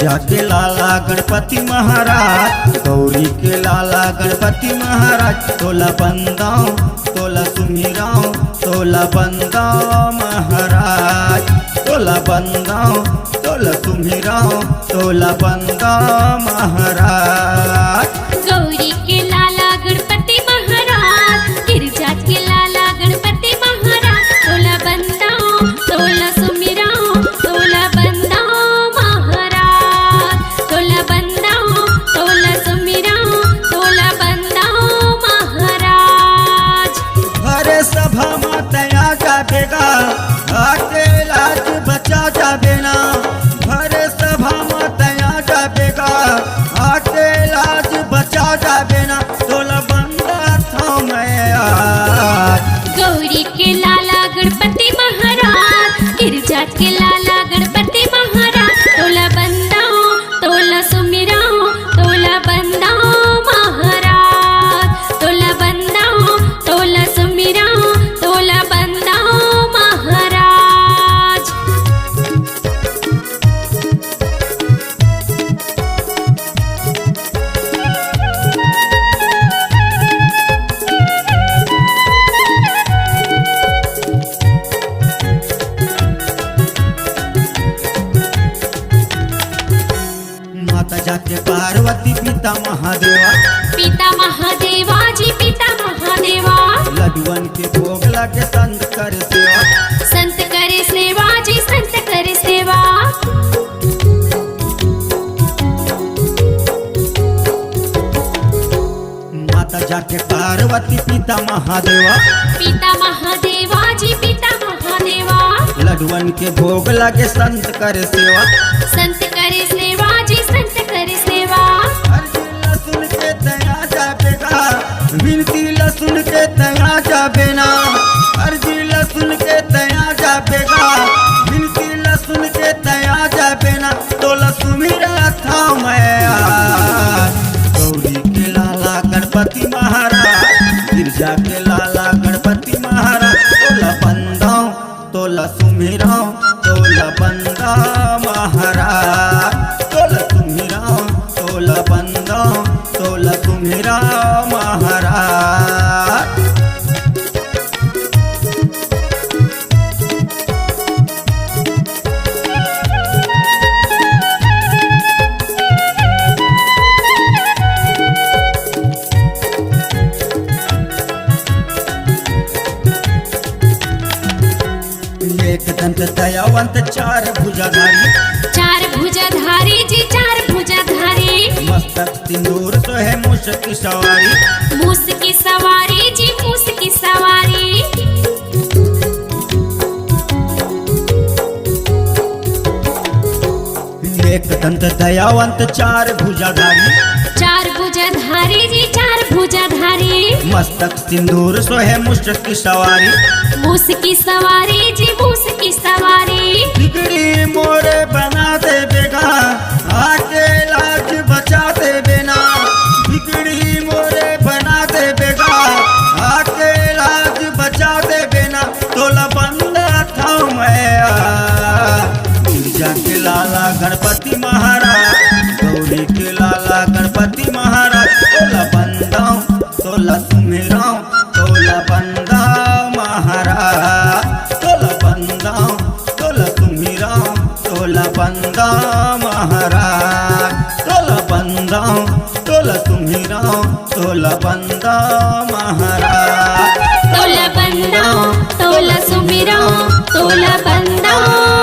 गिरजा के लाला गणपति महाराज, गौरी के लाला गणपति महाराज। तोला बंदाओ तोला सुमिराओ, तोला बंदाओ महाराज। तोला बंदाओ तोला सुमिराओ, तोला बंदाओ महाराज। गौरी के लाला गणपति महाराज, गिरजा के लाला गणपति महाराज। तोला बंदाओ तोला सुमिराओ, तोला बंदाओ महाराज। तोला बंदाओ तोला सुमिराओ, तोला बंदाओ महाराज। हरे सभा मातया जाबेगा, आके लाज बचा जाबे ना। हरे सभा मातया जाबेगा, आके लाज बचा जाबे ना। तोला बंदा था मैं आज। गौरी के लाला गणपति महाराज, गिरजा के लाला गणपति महाराज। तोला बंदाओ तोला सुमिराओ, तोला बंदाओ महाराज। तोला बंदाओ तोला सुमिराओ, तोला बंदाओ महाराज। माता जाके पार्वती पिता महादेवा, पिता महादेवा जी पिता महादेवा। लड्डुअन के भोग लगे संत कर सेवा। संत करे सेवा जी संत करे सेवा। माता जाके पार्वती पिता महादेवा, पिता महादेवा जी पिता महादेवा। लड्डुअन के भोग लगे संत कर सेवा। संत करे सेवा जी संत करे सेवा। अर्जी लसुन के तया जाबेगा, विनती लसुन के तया जाबे ना। अर्जी लसुन के तया जाबेगा, विनती लसुन के तया जाबे ना। तोला सुमिरा था मैं आज। गौरी के लाला गणपति महाराज, गिरजा के लाला गणपति महाराज। तोला बंदाओ तोला सुमिराओ, तोला बंदा महाराज। तोला सुमिराओ तोला बंदाओ, तोला सुमिराओ महाराज। एक दंत दयावंत चार भुजाधारी, चार भुजाधारी जी चार भुजाधारी। मस्तक सिंदूर सोहे मूस की सवारी। मूस की सवारी जी मूस की सवारी। एक दंत दयावंत चार भुजाधारी, चार भुजाधारी जी चार भुजाधारी। मस्तक सिंदूर सोहे मूस की सवारी। मूस की सवारी जी मूस की सवारी। बिगड़ी मोरे बना दे बेगा, आके लाज बचा दे बेना। बिगड़ी मोरे बना दे बेगा, आके लाज बचा दे बेना। तोला बंदा था मैं आज। गिरजा के लाला गणपति महाराज, गौरी के लाला गणपति महाराज। तोला बंदाओ तोला सुमिराओ, तोला बंदा महाराज। तोला बंदाओ तोला सुमिराओ, तोला बंदा महाराज। तोला बंदाओ तोला सुमिराओ, तोला बंदा महाराज। तोला बंदाओ तोला सुमिराओ, तोला बंदाओ